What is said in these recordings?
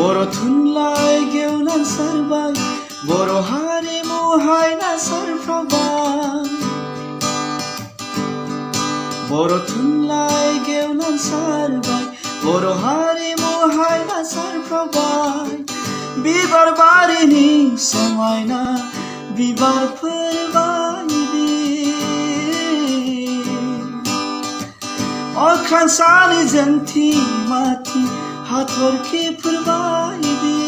बर' थुनलाइ गेवलां सारबाय बर' हारिमु हायना सारफ्रावबाय बर' थुनलाइ गेवलां सारबाय बर' हारिमु हायना सारफ्रावबाय बिबार बारिनि समायना बिबारफोर बायदि अख्रां सानि जोंथि माथि हाथरखिफोर बायदि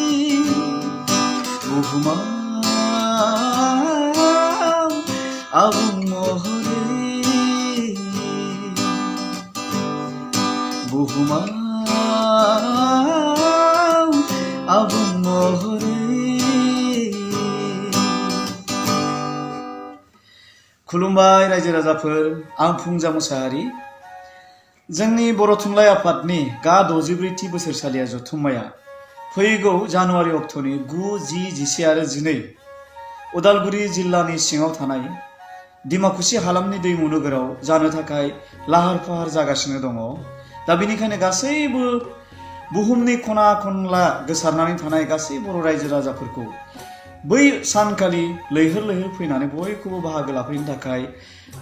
बुहुमाव आबुं महरै बुहुमाव आबुं महरै खुलुमबाय रायजो राजाफोर आं फुंजा मुसाहारि जोंनि बर' थुनलाइ आफादनि गा 64थि बोसोरसालिया जथुम्माया फैगौ जानुवारि अक्ट'नि 9, 10, 11 आरो 12 उदालगुरि जिल्लानि सिङाव थानाय डिमाकुसि हालामनि दैमु नोगोराव जानो थाखाय लाहार फाहार जागासिनो दङ। दा बेनिखायनो गासैबो बुहुमनि खना खनला गोसारनानै थानाय गासै बर' रायजो राजाफोरखौ बै सानखालि लैहोर लैहोर फैनानै बयखौबो बाहागो लाफैनो थाखाय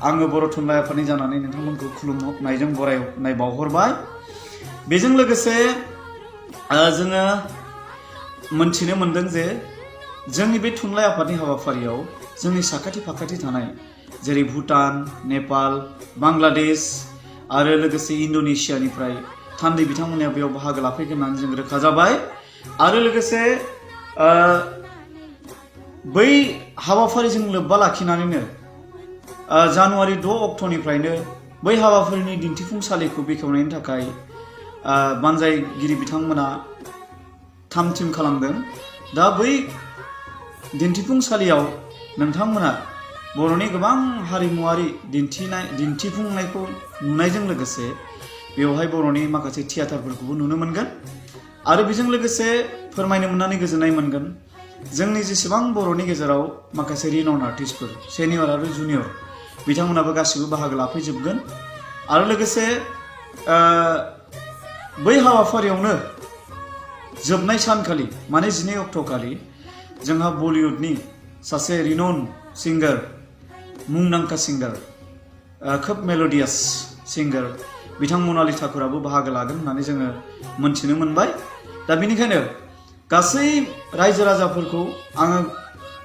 आङो बर' थुनलाइ आफादनि जानानै नोंथांमोनखौ खुलुमनायजों बरायनाय बावहरबाय। बेजों लोगोसे जोङो मोनथिनो मोनदों जे जोंनि बे थुनलाइ आफादनि हाबाफारियाव जोंनि साखाथि फाखाथि थानाय जेरै भुटान, नेपाल, बांलादेश आरो लोगोसे इन्ड'नेसियानिफ्राय थान्दै बिथांमोना बेयाव बाहागो लाफैगोन होननानै जों रोखा जाबाय। आरो लोगोसे बै हाबाफारिजों लोब्बा लाखिनानैनो जानुवारि 6 अक्ट'निफ्रायनो बै हाबाफारिनि दिन्थिफुंसालिखौ बेखेवनायनि थाखाय बानजायगिरि बिथांमोना थाम-थिम खालामदों। दा बै दिन्थिफुंसालियाव नोंथांमोना बर'नि गोबां हारिमुवारि दिन्थिफुंनायखौ नुनायजों लोगोसे बेवहाय बर'नि माखासे थियाटारफोरखौबो नुनो मोनगोन आरो बेजों लोगोसे फोरमायनो मोननानै गोजोननाय मोनगोन जोंनि जेसेबां बर'नि गेजेराव माखासे रिनाउन्ड आर्टिस्टफोर सेनियर आरो जुनियर बिथांमोनाबो गासिबो बाहागो लाफैजोबगोन। आरो लोगोसे बै हाबाफारियावनो जोबनाय सानखालि माने 12 अक्ट'खालि जोंहा बलिउडनि सासे रिनाउन्ड सिंगार मुंदांखा सिंगार खोब मेल'डियास सिंगार बिथां मनालि ठाकुराबो बाहागो लागोन होननानै जोङो मोनथिनो मोनबाय। दा बेनिखायनो गासै रायजो राजाफोरखौ आङो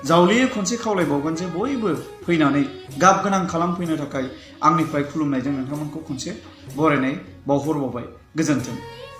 जावलियै खनसे खावलायबावगोन जे बयबो फैनानै गाब गोनां खालामफैनो थाखाय आंनिफ्राय खुलुमनायजों नोंथांमोनखौ खनसे बरायनाय बावहरबावबाय। गोजोन्थों।